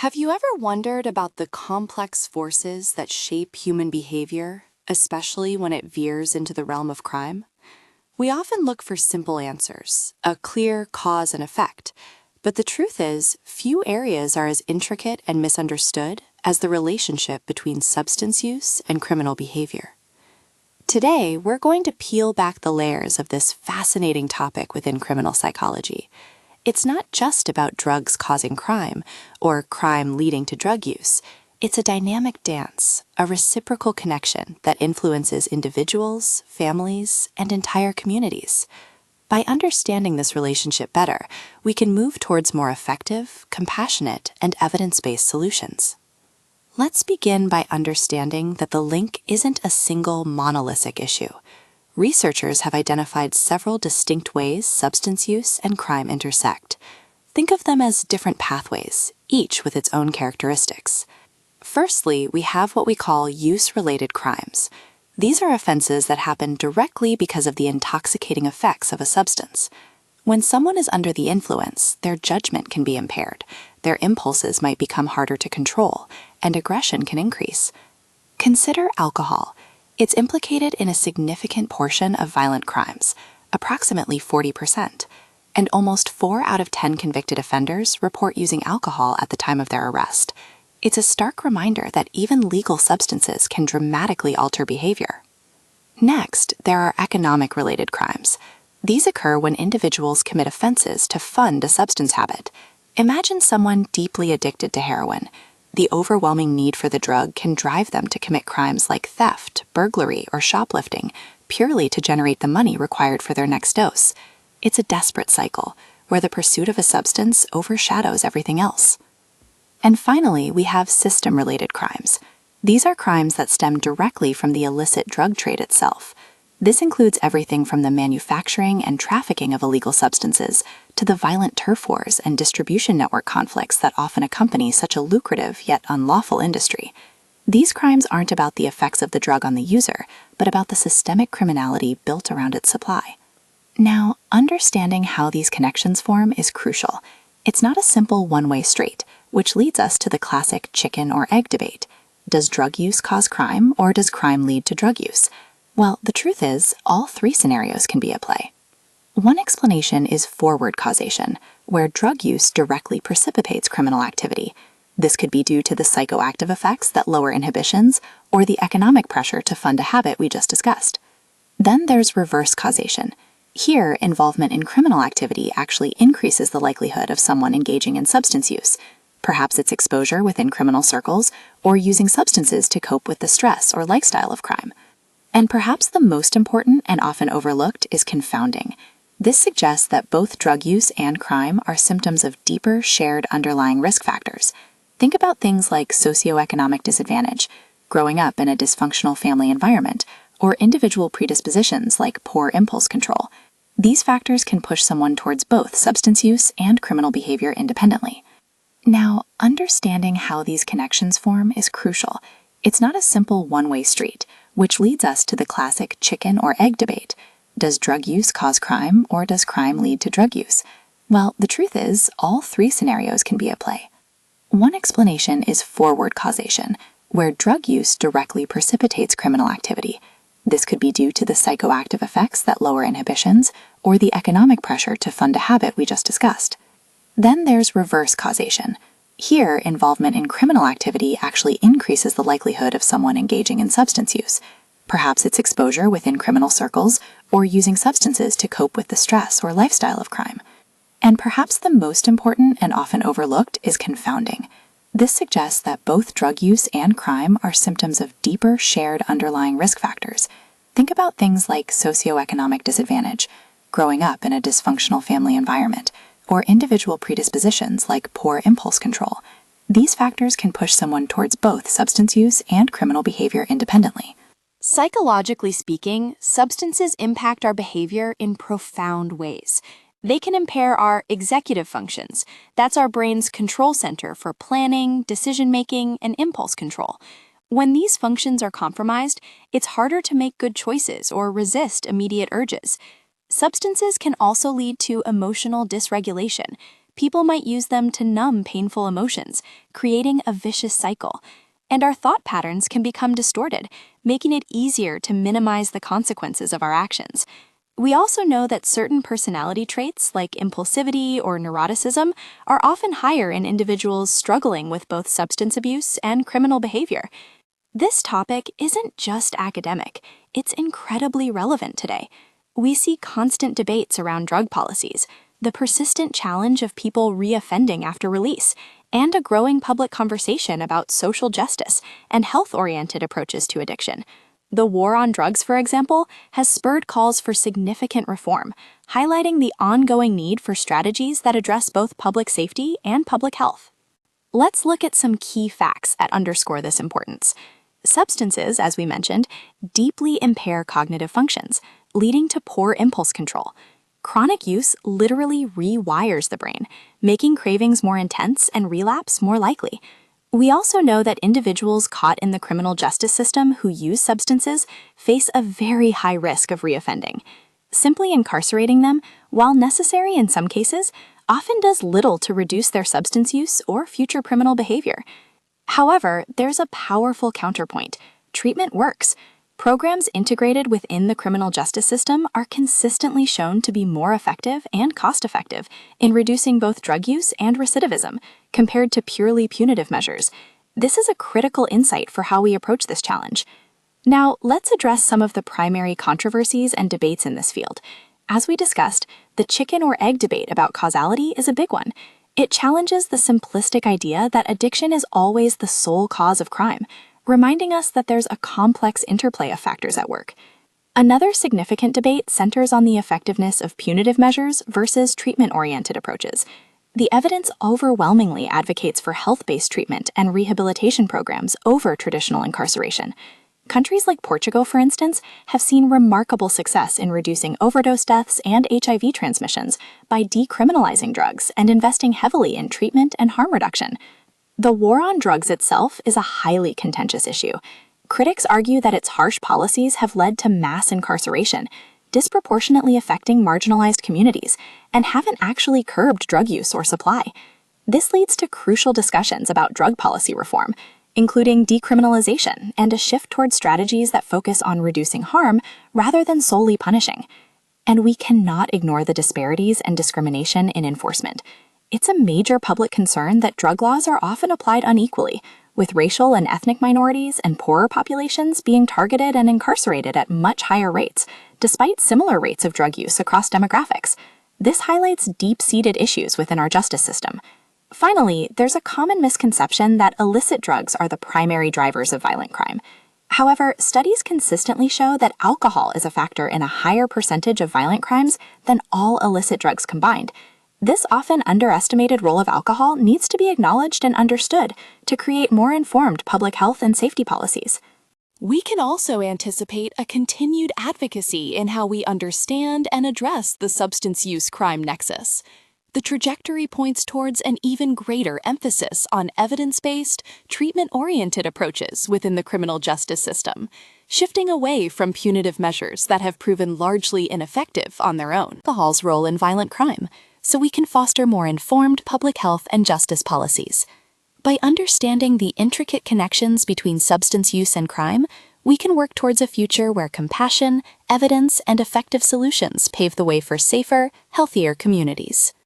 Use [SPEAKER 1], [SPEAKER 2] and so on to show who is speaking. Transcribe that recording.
[SPEAKER 1] Have you ever wondered about the complex forces that shape human behavior, especially when it veers into the realm of crime? We often look for simple answers, a clear cause and effect, but the truth is, few areas are as intricate and misunderstood as the relationship between substance use and criminal behavior. Today, we're going to peel back the layers of this fascinating topic within criminal psychology. It's not just about drugs causing crime or crime leading to drug use. It's a dynamic dance, a reciprocal connection that influences individuals, families, and entire communities. By understanding this relationship better, we can move towards more effective, compassionate, and evidence-based solutions. Let's begin by understanding that the link isn't a single monolithic issue. Researchers have identified several distinct ways substance use and crime intersect. Think of them as different pathways, each with its own characteristics. Firstly, we have what we call use-related crimes. These are offenses that happen directly because of the intoxicating effects of a substance. When someone is under the influence, their judgment can be impaired, their impulses might become harder to control, and aggression can increase. Consider alcohol. It's implicated in a significant portion of violent crimes, approximately 40%, and almost 4 out of 10 convicted offenders report using alcohol at the time of their arrest. It's a stark reminder that even legal substances can dramatically alter behavior. Next, there are economic-related crimes. These occur when individuals commit offenses to fund a substance habit. Imagine someone deeply addicted to heroin. The overwhelming need for the drug can drive them to commit crimes like theft, burglary, or shoplifting, purely to generate the money required for their next dose. It's a desperate cycle, where the pursuit of a substance overshadows everything else. And finally, we have system-related crimes. These are crimes that stem directly from the illicit drug trade itself. This includes everything from the manufacturing and trafficking of illegal substances to the violent turf wars and distribution network conflicts that often accompany such a lucrative yet unlawful industry. These crimes aren't about the effects of the drug on the user, but about the systemic criminality built around its supply. Now, understanding how these connections form is crucial. It's not a simple one-way street, which leads us to the classic chicken or egg debate. Does drug use cause crime, or does crime lead to drug use? Well, the truth is, all 3 scenarios can be at play. One explanation is forward causation, where drug use directly precipitates criminal activity. This could be due to the psychoactive effects that lower inhibitions or the economic pressure to fund a habit we just discussed. Then there's reverse causation. Here, involvement in criminal activity actually increases the likelihood of someone engaging in substance use. Perhaps it's exposure within criminal circles or using substances to cope with the stress or lifestyle of crime. And perhaps the most important and often overlooked is confounding. This suggests that both drug use and crime are symptoms of deeper shared underlying risk factors. Think about things like socioeconomic disadvantage, growing up in a dysfunctional family environment, or individual predispositions like poor impulse control. These factors can push someone towards both substance use and criminal behavior independently. Now, understanding how these connections form is crucial. It's not a simple one-way street, which leads us to the classic chicken or egg debate. Does drug use cause crime, or does crime lead to drug use? Well, the truth is, all 3 scenarios can be at play. One explanation is forward causation, where drug use directly precipitates criminal activity. This could be due to the psychoactive effects that lower inhibitions or the economic pressure to fund a habit we just discussed. Then there's reverse causation. Here, involvement in criminal activity actually increases the likelihood of someone engaging in substance use. Perhaps it's exposure within criminal circles or using substances to cope with the stress or lifestyle of crime. And perhaps the most important and often overlooked is confounding. This suggests that both drug use and crime are symptoms of deeper shared underlying risk factors. Think about things like socioeconomic disadvantage, growing up in a dysfunctional family environment, or individual predispositions like poor impulse control. These factors can push someone towards both substance use and criminal behavior independently.
[SPEAKER 2] Psychologically speaking, substances impact our behavior in profound ways. They can impair our executive functions. That's our brain's control center for planning, decision-making, and impulse control. When these functions are compromised, it's harder to make good choices or resist immediate urges. Substances can also lead to emotional dysregulation. People might use them to numb painful emotions, creating a vicious cycle. And our thought patterns can become distorted, making it easier to minimize the consequences of our actions. We also know that certain personality traits, like impulsivity or neuroticism, are often higher in individuals struggling with both substance abuse and criminal behavior. This topic isn't just academic, it's incredibly relevant today. We see constant debates around drug policies, the persistent challenge of people reoffending after release, and a growing public conversation about social justice and health-oriented approaches to addiction. The war on drugs, for example, has spurred calls for significant reform, highlighting the ongoing need for strategies that address both public safety and public health. Let's look at some key facts that underscore this importance. Substances, as we mentioned, deeply impair cognitive functions, leading to poor impulse control. Chronic use literally rewires the brain, making cravings more intense and relapse more likely. We also know that individuals caught in the criminal justice system who use substances face a very high risk of reoffending. Simply incarcerating them, while necessary in some cases, often does little to reduce their substance use or future criminal behavior. However, there's a powerful counterpoint. Treatment works. Programs integrated within the criminal justice system are consistently shown to be more effective and cost-effective in reducing both drug use and recidivism, compared to purely punitive measures. This is a critical insight for how we approach this challenge. Now, let's address some of the primary controversies and debates in this field. As we discussed, the chicken or egg debate about causality is a big one. It challenges the simplistic idea that addiction is always the sole cause of crime, reminding us that there's a complex interplay of factors at work. Another significant debate centers on the effectiveness of punitive measures versus treatment-oriented approaches. The evidence overwhelmingly advocates for health-based treatment and rehabilitation programs over traditional incarceration. Countries like Portugal, for instance, have seen remarkable success in reducing overdose deaths and HIV transmissions by decriminalizing drugs and investing heavily in treatment and harm reduction. The war on drugs itself is a highly contentious issue. Critics argue that its harsh policies have led to mass incarceration, disproportionately affecting marginalized communities, and haven't actually curbed drug use or supply. This leads to crucial discussions about drug policy reform, including decriminalization and a shift toward strategies that focus on reducing harm rather than solely punishing. And we cannot ignore the disparities and discrimination in enforcement. It's a major public concern that drug laws are often applied unequally, with racial and ethnic minorities and poorer populations being targeted and incarcerated at much higher rates, despite similar rates of drug use across demographics. This highlights deep-seated issues within our justice system. Finally, there's a common misconception that illicit drugs are the primary drivers of violent crime. However, studies consistently show that alcohol is a factor in a higher percentage of violent crimes than all illicit drugs combined. This often underestimated role of alcohol needs to be acknowledged and understood to create more informed public health and safety policies.
[SPEAKER 1] We can also anticipate a continued advocacy in how we understand and address the substance use crime nexus. The trajectory points towards an even greater emphasis on evidence-based, treatment-oriented approaches within the criminal justice system, shifting away from punitive measures that have proven largely ineffective on their own. Alcohol's role in violent crime, so we can foster more informed public health and justice policies. By understanding the intricate connections between substance use and crime, we can work towards a future where compassion, evidence, and effective solutions pave the way for safer, healthier communities.